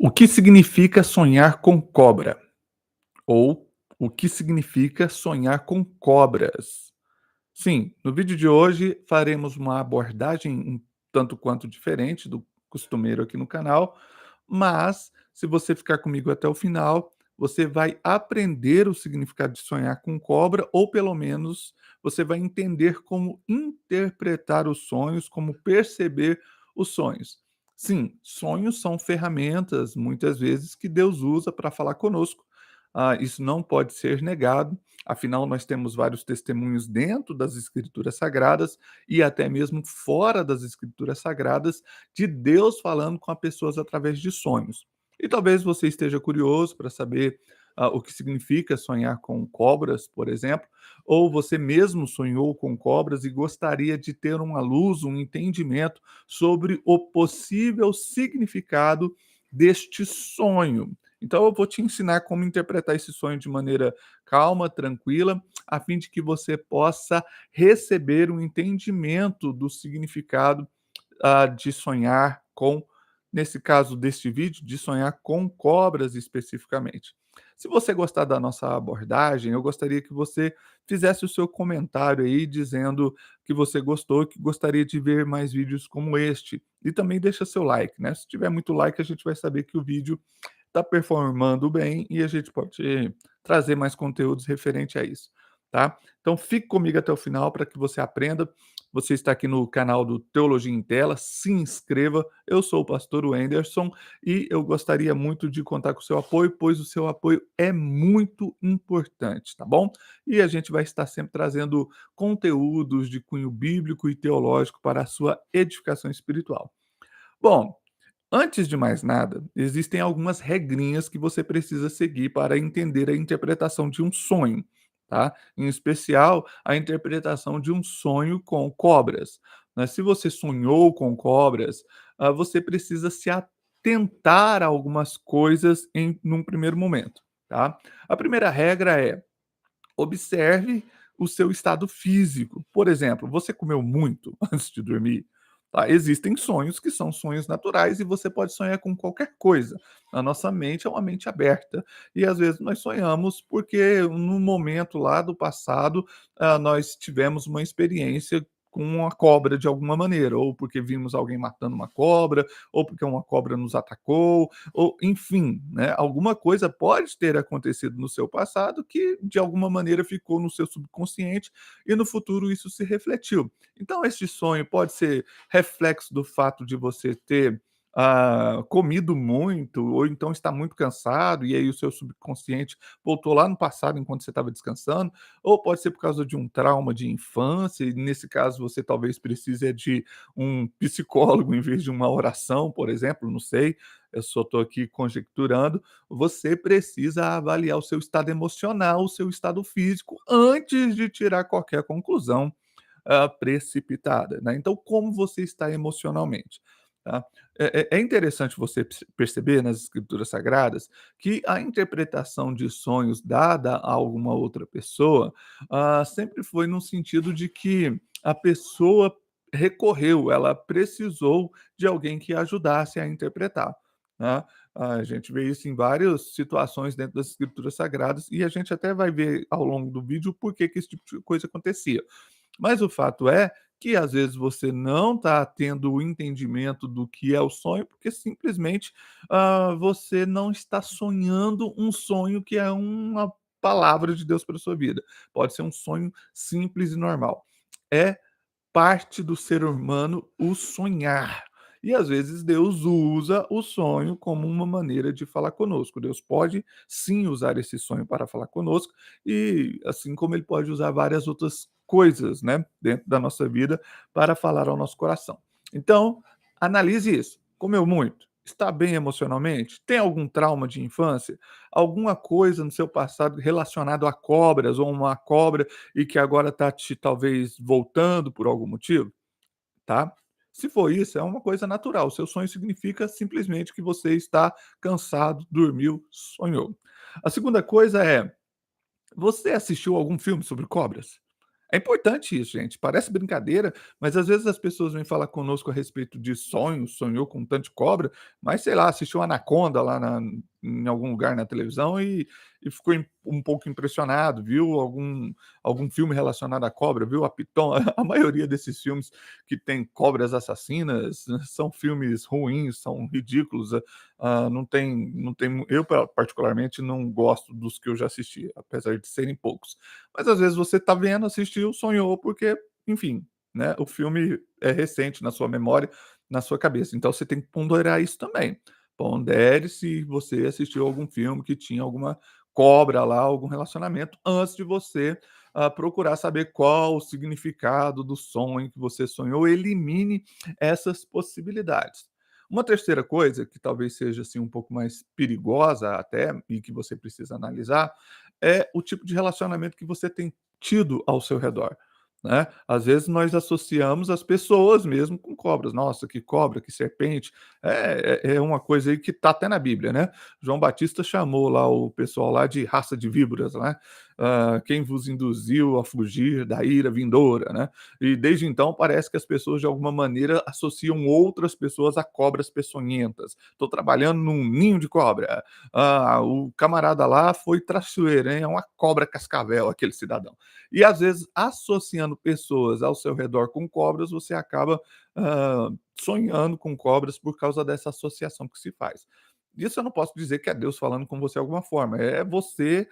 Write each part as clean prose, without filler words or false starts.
O que significa sonhar com cobra? Ou o que significa sonhar com cobras? Sim, no vídeo de hoje faremos uma abordagem um tanto quanto diferente do costumeiro aqui no canal, mas se você ficar comigo até o final, você vai aprender o significado de sonhar com cobra, ou pelo menos você vai entender como interpretar os sonhos, como perceber os sonhos. Sim, sonhos são ferramentas, muitas vezes, que Deus usa para falar conosco. Isso não pode ser negado. Afinal, nós temos vários testemunhos dentro das Escrituras Sagradas e até mesmo fora das Escrituras Sagradas de Deus falando com as pessoas através de sonhos. E talvez você esteja curioso para saber o que significa sonhar com cobras, por exemplo, ou você mesmo sonhou com cobras e gostaria de ter uma luz, um entendimento sobre o possível significado deste sonho. Então, eu vou te ensinar como interpretar esse sonho de maneira calma, tranquila, a fim de que você possa receber um entendimento do significado de sonhar com, nesse caso deste vídeo, de sonhar com cobras especificamente. Se você gostar da nossa abordagem, eu gostaria que você fizesse o seu comentário aí dizendo que você gostou, que gostaria de ver mais vídeos como este. E também deixa seu like, né? Se tiver muito like, a gente vai saber que o vídeo está performando bem e a gente pode trazer mais conteúdos referente a isso, tá? Então fique comigo até o final para que você aprenda. Você está aqui no canal do Teologia em Tela, se inscreva. Eu sou o pastor Wenderson e eu gostaria muito de contar com o seu apoio, pois o seu apoio é muito importante, tá bom? E a gente vai estar sempre trazendo conteúdos de cunho bíblico e teológico para a sua edificação espiritual. Bom, antes de mais nada, existem algumas regrinhas que você precisa seguir para entender a interpretação de um sonho, tá? Em especial, a interpretação de um sonho com cobras, né? Se você sonhou com cobras, você precisa se atentar a algumas coisas num primeiro momento, tá? A primeira regra é: observe o seu estado físico. Por exemplo, você comeu muito antes de dormir? Tá? Existem sonhos que são sonhos naturais e você pode sonhar com qualquer coisa. A nossa mente é uma mente aberta e às vezes nós sonhamos porque no momento lá do passado nós tivemos uma experiência com uma cobra de alguma maneira, ou porque vimos alguém matando uma cobra, ou porque uma cobra nos atacou, ou enfim, né, alguma coisa pode ter acontecido no seu passado que de alguma maneira ficou no seu subconsciente e no futuro isso se refletiu. Então este sonho pode ser reflexo do fato de você ter comido muito, ou então está muito cansado, e aí o seu subconsciente voltou lá no passado enquanto você estava descansando, ou pode ser por causa de um trauma de infância, e nesse caso você talvez precise de um psicólogo em vez de uma oração, por exemplo, não sei, eu só estou aqui conjecturando. Você precisa avaliar o seu estado emocional, o seu estado físico, antes de tirar qualquer conclusão precipitada, né. Então como você está emocionalmente, tá. É interessante você perceber nas escrituras sagradas que a interpretação de sonhos dada a alguma outra pessoa, sempre foi no sentido de que a pessoa recorreu, ela precisou de alguém que ajudasse a interpretar, né. A gente vê isso em várias situações dentro das escrituras sagradas e a gente até vai ver ao longo do vídeo por que que esse tipo de coisa acontecia. Mas o fato é que às vezes você não está tendo o entendimento do que é o sonho, porque simplesmente, você não está sonhando um sonho que é uma palavra de Deus para sua vida. Pode ser um sonho simples e normal. É parte do ser humano o sonhar. E às vezes Deus usa o sonho como uma maneira de falar conosco. Deus pode sim usar esse sonho para falar conosco, e assim como ele pode usar várias outras coisas, né, dentro da nossa vida para falar ao nosso coração. Então, analise isso. Comeu muito? Está bem emocionalmente? Tem algum trauma de infância? Alguma coisa no seu passado relacionado a cobras ou uma cobra e que agora está te talvez voltando por algum motivo, tá? Se for isso, é uma coisa natural. O seu sonho significa simplesmente que você está cansado, dormiu, sonhou. A segunda coisa é: você assistiu algum filme sobre cobras? É importante isso, gente. Parece brincadeira, mas às vezes as pessoas vêm falar conosco a respeito de sonhos, sonhou com um tanto de cobra, mas sei lá, assistiu Anaconda lá em algum lugar na televisão e ficou um pouco impressionado, viu algum filme relacionado à cobra, viu a Piton. A maioria desses filmes que tem cobras assassinas são filmes ruins, são ridículos. Não tem. Eu, particularmente, não gosto dos que eu já assisti, apesar de serem poucos. Mas às vezes você tá vendo, assistiu, sonhou, porque, enfim, né, o filme é recente na sua memória, na sua cabeça. Então você tem que ponderar isso também. Pondere se você assistiu algum filme que tinha alguma cobra lá, algum relacionamento, antes de você procurar saber qual o significado do sonho que você sonhou. Elimine essas possibilidades. Uma terceira coisa, que talvez seja assim um pouco mais perigosa até, e que você precisa analisar, é o tipo de relacionamento que você tem tido ao seu redor, né. Às vezes nós associamos as pessoas mesmo com cobras. Nossa, que cobra, que serpente. É uma coisa aí que está até na Bíblia, né. João Batista chamou lá o pessoal lá de raça de víboras, né. Quem vos induziu a fugir da ira vindoura, né. E desde então parece que as pessoas de alguma maneira associam outras pessoas a cobras peçonhentas. "Estou trabalhando num ninho de cobra", o camarada lá foi traiçoeiro, hein, é uma cobra cascavel aquele cidadão. E às vezes associando pessoas ao seu redor com cobras, você acaba sonhando com cobras por causa dessa associação que se faz. Isso eu não posso dizer que é Deus falando com você de alguma forma, é você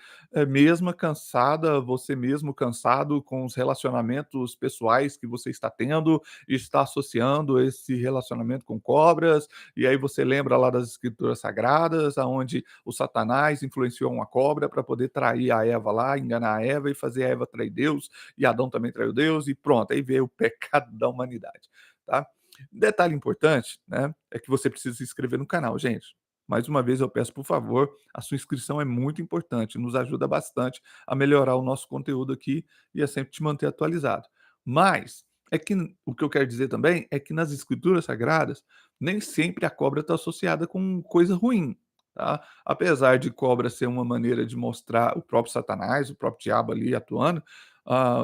mesma cansada, você mesmo cansado com os relacionamentos pessoais que você está tendo, e está associando esse relacionamento com cobras, e aí você lembra lá das escrituras sagradas, aonde o Satanás influenciou uma cobra para poder trair a Eva lá, enganar a Eva e fazer a Eva trair Deus, e Adão também traiu Deus, e pronto, aí veio o pecado da humanidade, tá? Detalhe importante, né, é que você precisa se inscrever no canal, gente. Mais uma vez eu peço, por favor, a sua inscrição é muito importante, nos ajuda bastante a melhorar o nosso conteúdo aqui e a sempre te manter atualizado. Mas é que o que eu quero dizer também é que nas escrituras sagradas, nem sempre a cobra está associada com coisa ruim, tá? Apesar de cobra ser uma maneira de mostrar o próprio Satanás, o próprio diabo ali atuando,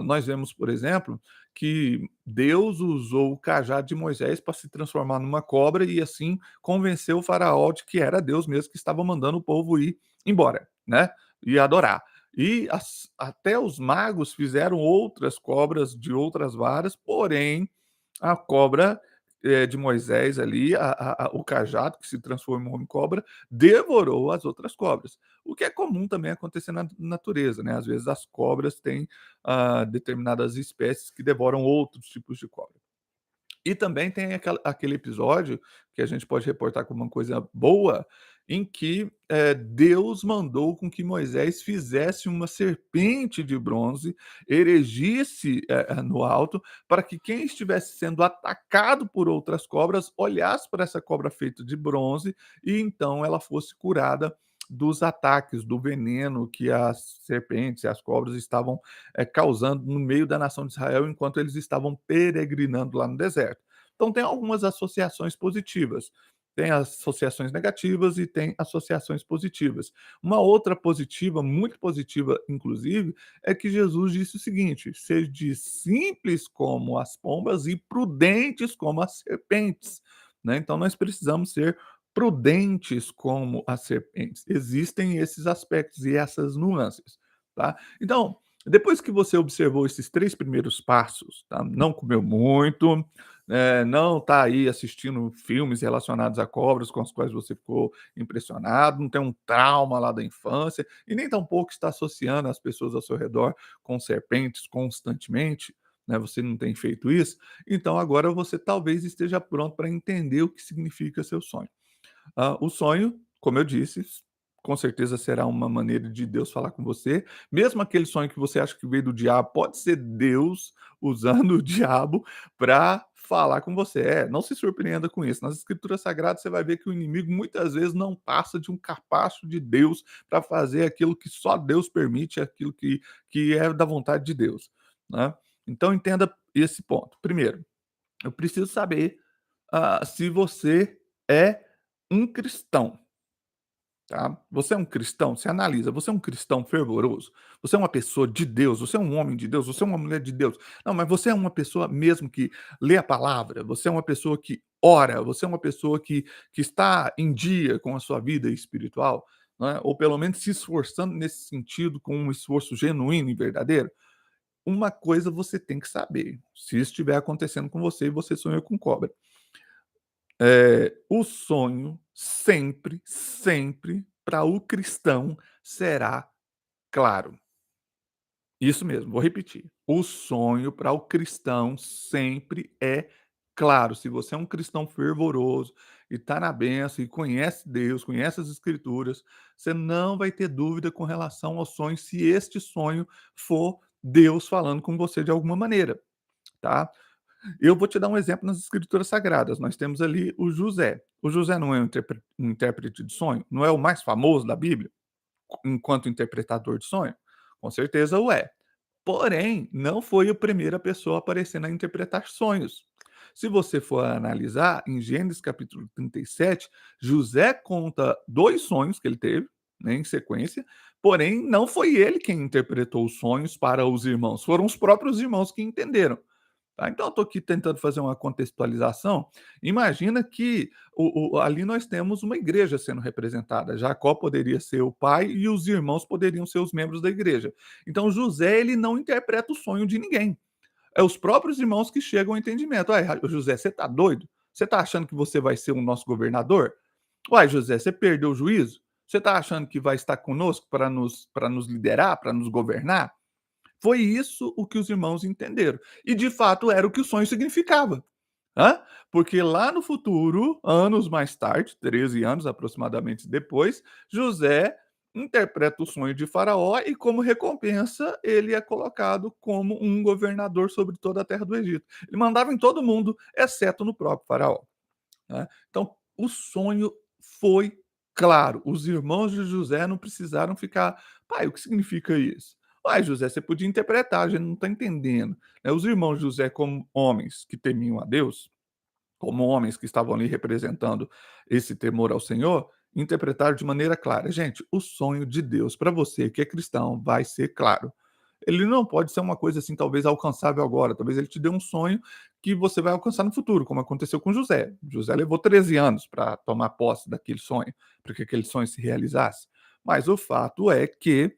nós vemos, por exemplo, que Deus usou o cajado de Moisés para se transformar numa cobra e assim convencer o faraó de que era Deus mesmo que estava mandando o povo ir embora, né, e adorar. E até os magos fizeram outras cobras de outras varas, porém a cobra, de Moisés ali, o cajado que se transformou em cobra, devorou as outras cobras. O que é comum também acontecer na natureza, né, às vezes as cobras têm, determinadas espécies que devoram outros tipos de cobra. E também tem aquele episódio que a gente pode reportar como uma coisa boa, em que, Deus mandou com que Moisés fizesse uma serpente de bronze, erigisse, no alto, para que quem estivesse sendo atacado por outras cobras olhasse para essa cobra feita de bronze e então ela fosse curada dos ataques, do veneno que as serpentes e as cobras estavam causando no meio da nação de Israel enquanto eles estavam peregrinando lá no deserto. Então, tem algumas associações positivas. Tem associações negativas e tem associações positivas. Uma outra positiva, muito positiva, inclusive, é que Jesus disse o seguinte: sede simples como as pombas e prudentes como as serpentes. Né? Então, nós precisamos ser prudentes como as serpentes. Existem esses aspectos e essas nuances. Tá? Então, depois que você observou esses 3 primeiros passos, tá, não comeu muito, não está aí assistindo filmes relacionados a cobras com as quais você ficou impressionado, não tem um trauma lá da infância e nem tampouco está associando as pessoas ao seu redor com serpentes constantemente, né, você não tem feito isso, então agora você talvez esteja pronto para entender o que significa seu sonho. O sonho, como eu disse, com certeza será uma maneira de Deus falar com você. Mesmo aquele sonho que você acha que veio do diabo, pode ser Deus usando o diabo para falar com você. Não se surpreenda com isso. Nas escrituras sagradas você vai ver que o inimigo muitas vezes não passa de um capacho de Deus para fazer aquilo que só Deus permite, aquilo que é da vontade de Deus, né. Então entenda esse ponto. Primeiro, eu preciso saber, se você é um cristão. tá? Você é um cristão? Você analisa, você é um cristão fervoroso? Você é uma pessoa de Deus? Você é um homem de Deus? Você é uma mulher de Deus? Não, mas você é uma pessoa mesmo que lê a palavra? Você é uma pessoa que ora? Você é uma pessoa que está em dia com a sua vida espiritual? Não é? Ou pelo menos se esforçando nesse sentido com um esforço genuíno e verdadeiro? Uma coisa você tem que saber, se isso estiver acontecendo com você e você sonhou com cobra. O sonho sempre, sempre, para o cristão, será claro. Isso mesmo, vou repetir. O sonho para o cristão sempre é claro. Se você é um cristão fervoroso e está na bênção e conhece Deus, conhece as Escrituras, você não vai ter dúvida com relação ao sonho, se este sonho for Deus falando com você de alguma maneira, tá? Eu vou te dar um exemplo nas Escrituras Sagradas. Nós temos ali o José. O José não é um intérprete de sonho? Não é o mais famoso da Bíblia, enquanto interpretador de sonho? Com certeza o é. Porém, não foi a primeira pessoa a aparecer na interpretar sonhos. Se você for analisar, em Gênesis capítulo 37, José conta 2 sonhos que ele teve, né, em sequência, porém não foi ele quem interpretou os sonhos para os irmãos, foram os próprios irmãos que entenderam. Tá, então eu estou aqui tentando fazer uma contextualização. Imagina que ali nós temos uma igreja sendo representada. Jacó poderia ser o pai e os irmãos poderiam ser os membros da igreja. Então José ele não interpreta o sonho de ninguém. É os próprios irmãos que chegam ao entendimento. Uai, José, você está doido? Você está achando que você vai ser o nosso governador? Uai, José, você perdeu o juízo? Você está achando que vai estar conosco para nos liderar, para nos governar? Foi isso o que os irmãos entenderam. E de fato era o que o sonho significava. Hã? Porque lá no futuro, anos mais tarde, 13 anos aproximadamente depois, José interpreta o sonho de Faraó e, como recompensa, ele é colocado como um governador sobre toda a terra do Egito. Ele mandava em todo mundo, exceto no próprio Faraó. Né? Então, o sonho foi claro. Os irmãos de José não precisaram ficar, pai, o que significa isso? Uai, José, você podia interpretar, a gente não está entendendo. Né? Os irmãos de José, como homens que temiam a Deus, como homens que estavam ali representando esse temor ao Senhor, interpretaram de maneira clara. Gente, o sonho de Deus para você que é cristão vai ser claro. Ele não pode ser uma coisa assim, talvez alcançável agora. Talvez ele te dê um sonho que você vai alcançar no futuro, como aconteceu com José. José levou 13 anos para tomar posse daquele sonho, para que aquele sonho se realizasse. Mas o fato é que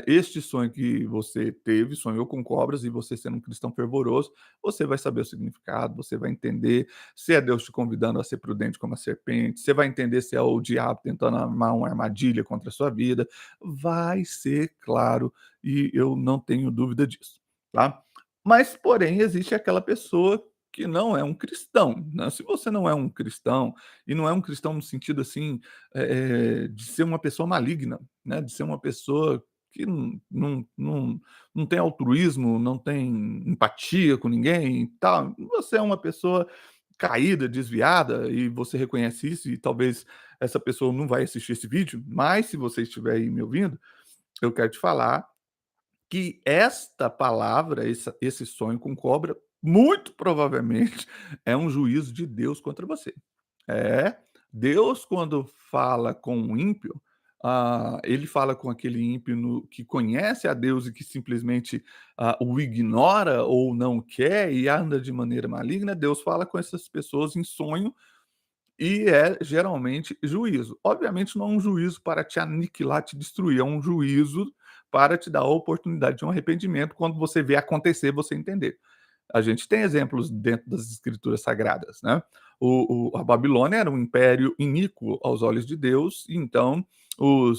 este sonho que você teve, sonhou com cobras, e você sendo um cristão fervoroso, você vai saber o significado, você vai entender se é Deus te convidando a ser prudente como a serpente, você vai entender se é o diabo tentando armar uma armadilha contra a sua vida. Vai ser claro e eu não tenho dúvida disso, tá? Mas, porém, existe aquela pessoa que não é um cristão, né? Se você não é um cristão, e não é um cristão no sentido assim, de ser uma pessoa maligna, né? De ser uma pessoa que não tem altruísmo, não tem empatia com ninguém e tal. Você é uma pessoa caída, desviada, e você reconhece isso, e talvez essa pessoa não vai assistir esse vídeo, mas se você estiver aí me ouvindo, eu quero te falar que esta palavra, esse sonho com cobra, muito provavelmente é um juízo de Deus contra você. É, Deus quando fala com o ímpio, ele fala com aquele ímpio que conhece a Deus e que simplesmente, o ignora ou não quer e anda de maneira maligna. Deus fala com essas pessoas em sonho e é geralmente juízo. Obviamente não é um juízo para te aniquilar, te destruir, é um juízo para te dar a oportunidade de um arrependimento, quando você vê acontecer, você entender. A gente tem exemplos dentro das escrituras sagradas, né. A Babilônia era um império iníquo aos olhos de Deus, e então o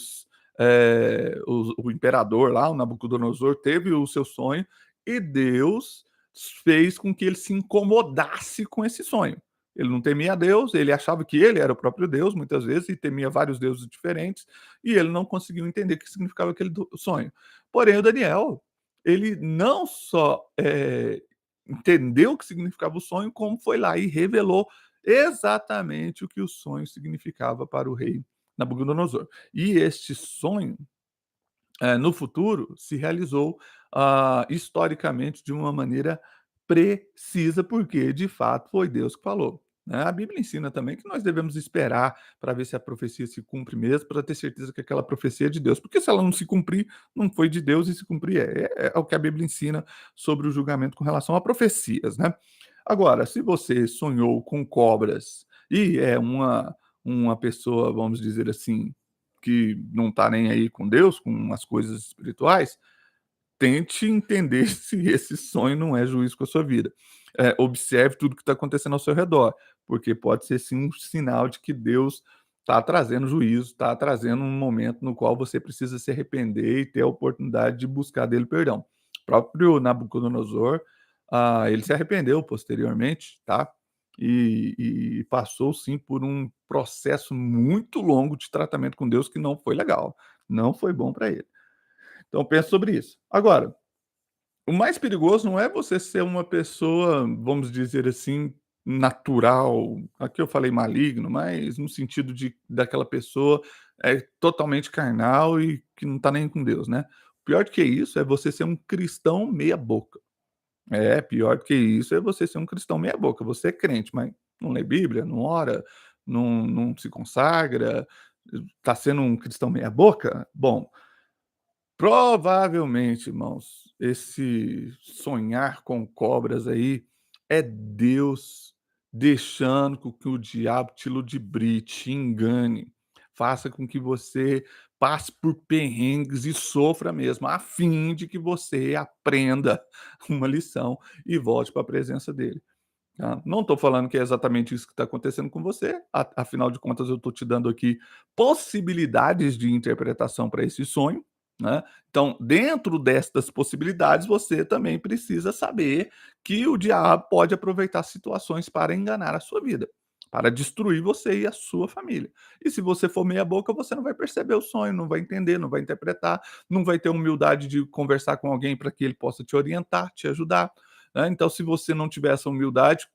imperador lá, o Nabucodonosor, teve o seu sonho, e Deus fez com que ele se incomodasse com esse sonho. Ele não temia a Deus, ele achava que ele era o próprio Deus, muitas vezes, e temia vários deuses diferentes, e ele não conseguiu entender o que significava aquele sonho. Porém, o Daniel, ele não só entendeu o que significava o sonho, como foi lá e revelou exatamente o que o sonho significava para o rei Nabucodonosor. E este sonho, no futuro, se realizou, historicamente de uma maneira precisa, porque de fato foi Deus que falou. né. A Bíblia ensina também que nós devemos esperar para ver se a profecia se cumpre mesmo, para ter certeza que aquela profecia é de Deus, porque se ela não se cumprir, não foi de Deus, e se cumprir é o que a Bíblia ensina sobre o julgamento com relação a profecias, né. Agora, se você sonhou com cobras e é uma pessoa, vamos dizer assim, que não está nem aí com Deus, com as coisas espirituais, tente entender se esse sonho não é juízo com a sua vida. Observe tudo que está acontecendo ao seu redor, porque pode ser sim um sinal de que Deus está trazendo juízo, está trazendo um momento no qual você precisa se arrepender e ter a oportunidade de buscar dele perdão. O próprio Nabucodonosor, ele se arrependeu posteriormente, tá? E passou sim por um processo muito longo de tratamento com Deus que não foi legal, não foi bom para ele. Então pense sobre isso. Agora, o mais perigoso não é você ser uma pessoa, vamos dizer assim, natural, aqui eu falei maligno, mas no sentido de daquela pessoa é totalmente carnal e que não está nem com Deus, né. Pior do que isso é você ser um cristão meia boca. É, pior do que isso é você ser um cristão meia boca. Você é crente, mas não lê Bíblia, não ora, não se consagra, está sendo um cristão meia boca? Bom, provavelmente, irmãos, esse sonhar com cobras aí é Deus deixando com que o diabo te ludibrie, te engane, faça com que você passe por perrengues e sofra mesmo, a fim de que você aprenda uma lição e volte para a presença dele. Tá? Não estou falando que é exatamente isso que está acontecendo com você, afinal de contas, eu estou te dando aqui possibilidades de interpretação para esse sonho, né? Então, dentro destas possibilidades, você também precisa saber que o diabo pode aproveitar situações para enganar a sua vida, para destruir você e a sua família. E se você for meia-boca, você não vai perceber o sonho, não vai entender, não vai interpretar, não vai ter humildade de conversar com alguém para que ele possa te orientar, te ajudar, né? Então, se você não tiver essa humildade,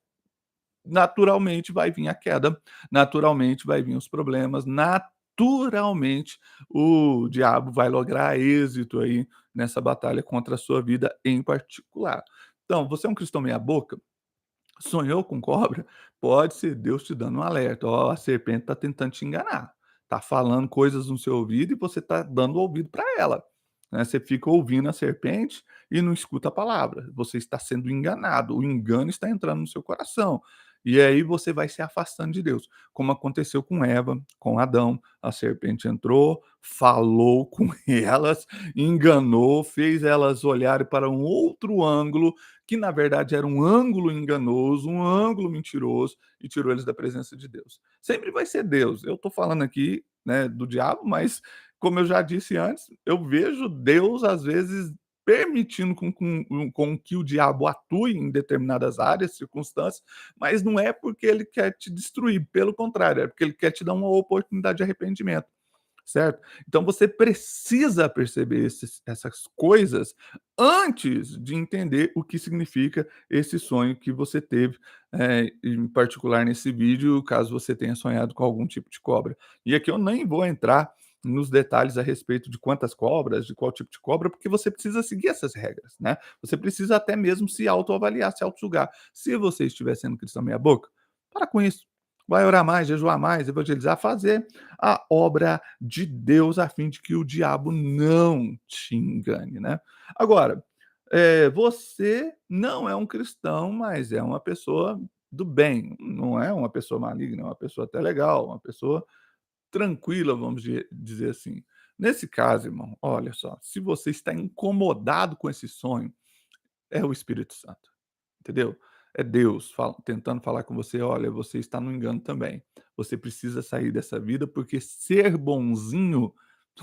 naturalmente vai vir a queda, naturalmente vai vir os problemas, naturalmente o diabo vai lograr êxito aí nessa batalha contra a sua vida em particular. Então, você é um cristão meia boca? Sonhou com cobra? Pode ser Deus te dando um alerta: "Ó, a serpente está tentando te enganar, está falando coisas no seu ouvido e você está dando ouvido para ela", né. Você fica ouvindo a serpente e não escuta a palavra, você está sendo enganado, o engano está entrando no seu coração. E aí você vai se afastando de Deus, como aconteceu com Eva, com Adão, a serpente entrou, falou com elas, enganou, fez elas olharem para um outro ângulo, que na verdade era um ângulo enganoso, um ângulo mentiroso, e tirou eles da presença de Deus. Sempre vai ser Deus. Eu estou falando aqui, né, do diabo, mas como eu já disse antes, eu vejo Deus às vezes permitindo com que o diabo atue em determinadas áreas, circunstâncias, mas não é porque ele quer te destruir, pelo contrário, é porque ele quer te dar uma oportunidade de arrependimento, certo? Então você precisa perceber essas coisas antes de entender o que significa esse sonho que você teve, em particular nesse vídeo, caso você tenha sonhado com algum tipo de cobra. E aqui eu nem vou entrar nos detalhes a respeito de quantas cobras, de qual tipo de cobra, porque você precisa seguir essas regras, né? Você precisa até mesmo se autoavaliar, se auto-julgar. Se você estiver sendo cristão meia boca, para com isso. Vai orar mais, jejuar mais, evangelizar, fazer a obra de Deus a fim de que o diabo não te engane, né. Agora, você não é um cristão, mas é uma pessoa do bem, não é uma pessoa maligna, é uma pessoa até legal, uma pessoa tranquila, vamos dizer assim. Nesse caso, irmão, olha só, se você está incomodado com esse sonho, é o Espírito Santo, entendeu? É Deus tentando falar com você: "Olha, você está no engano também. Você precisa sair dessa vida, porque ser bonzinho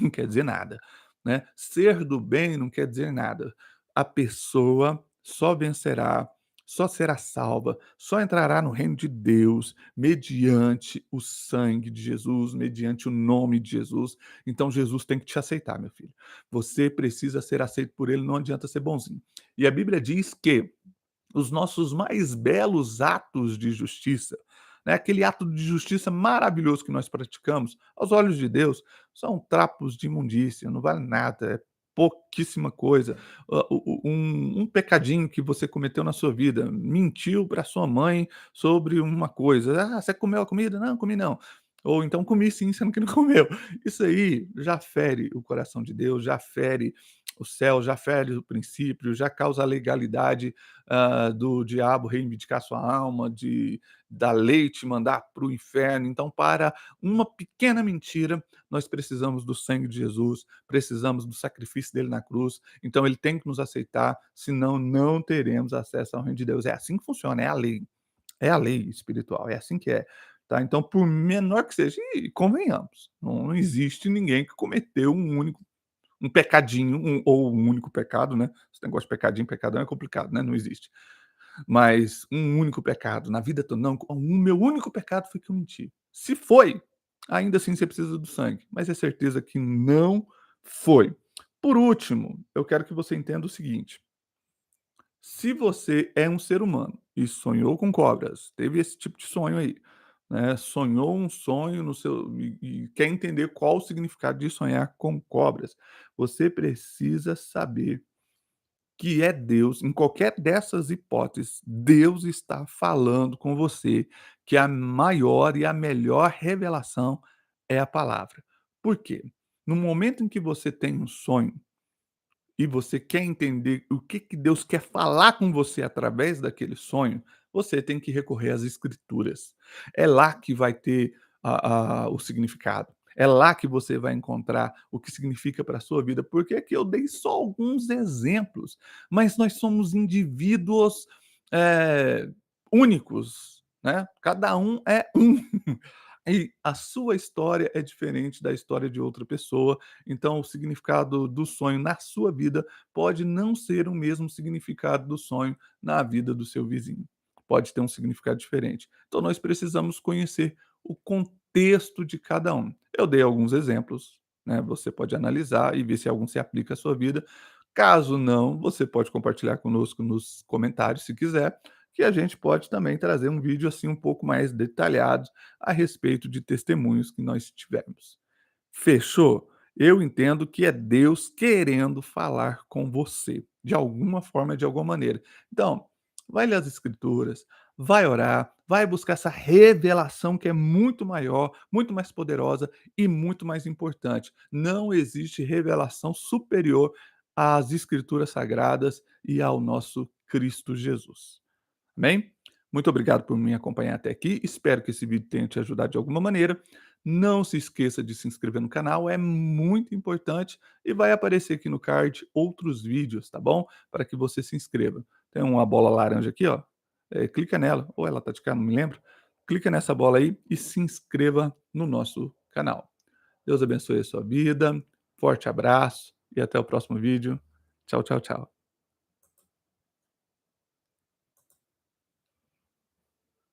não quer dizer nada, né. Ser do bem não quer dizer nada. A pessoa só vencerá, só será salva, só entrará no reino de Deus mediante o sangue de Jesus, mediante o nome de Jesus. Então Jesus tem que te aceitar, meu filho. Você precisa ser aceito por ele, não adianta ser bonzinho. E a Bíblia diz que os nossos mais belos atos de justiça, né, aquele ato de justiça maravilhoso que nós praticamos, aos olhos de Deus, são trapos de imundícia, não vale nada, é pouquíssima coisa, um pecadinho que você cometeu na sua vida, mentiu para sua mãe sobre uma coisa: "Ah, você comeu a comida?", "Não, comi não". Ou então: "Comi sim", sendo que não comeu. Isso aí já fere o coração de Deus, já fere o céu, já fere o princípio, já causa a legalidade, do diabo reivindicar sua alma, de da lei te mandar para o inferno. Então, para uma pequena mentira, nós precisamos do sangue de Jesus, precisamos do sacrifício dele na cruz. Então, ele tem que nos aceitar, senão não teremos acesso ao reino de Deus. É assim que funciona, é a lei espiritual, é assim que é. Tá? Então, por menor que seja, e convenhamos, não existe ninguém que cometeu um pecadinho, ou um único pecado, né? Esse negócio de pecadinho, pecadão é complicado, né? Não existe. Mas um único pecado na vida toda, não, o meu único pecado foi que eu menti. Se foi, ainda assim você precisa do sangue, mas é certeza que não foi. Por último, eu quero que você entenda o seguinte: se você é um ser humano e sonhou com cobras, teve esse tipo de sonho aí, né, sonhou um sonho no seu e quer entender qual o significado de sonhar com cobras, você precisa saber que é Deus, em qualquer dessas hipóteses, Deus está falando com você, que a maior e a melhor revelação é a palavra. Por quê? No momento em que você tem um sonho e você quer entender o que que Deus quer falar com você através daquele sonho, você tem que recorrer às escrituras. É lá que vai ter o significado. É lá que você vai encontrar o que significa para a sua vida. Porque aqui eu dei só alguns exemplos, mas nós somos indivíduos, eh, únicos, né? Cada um é um. E a sua história é diferente da história de outra pessoa, então o significado do sonho na sua vida pode não ser o mesmo significado do sonho na vida do seu vizinho. Pode ter um significado diferente. Então nós precisamos conhecer o contexto de cada um. Eu dei alguns exemplos, né? Você pode analisar e ver se algum se aplica à sua vida. Caso não, você pode compartilhar conosco nos comentários, se quiser, que a gente pode também trazer um vídeo assim um pouco mais detalhado a respeito de testemunhos que nós tivemos. Fechou? Eu entendo que é Deus querendo falar com você, de alguma forma, de alguma maneira. Então, vai ler as escrituras, vai orar, vai buscar essa revelação que é muito maior, muito mais poderosa e muito mais importante. Não existe revelação superior às escrituras sagradas e ao nosso Cristo Jesus. Amém? Muito obrigado por me acompanhar até aqui. Espero que esse vídeo tenha te ajudado de alguma maneira. Não se esqueça de se inscrever no canal, é muito importante e vai aparecer aqui no card outros vídeos, tá bom? Para que você se inscreva. Tem uma bola laranja aqui, ó. Clica nela, ou ela tá de cá, não me lembro. Clica nessa bola aí e se inscreva no nosso canal. Deus abençoe a sua vida. Forte abraço e até o próximo vídeo. Tchau, tchau, tchau.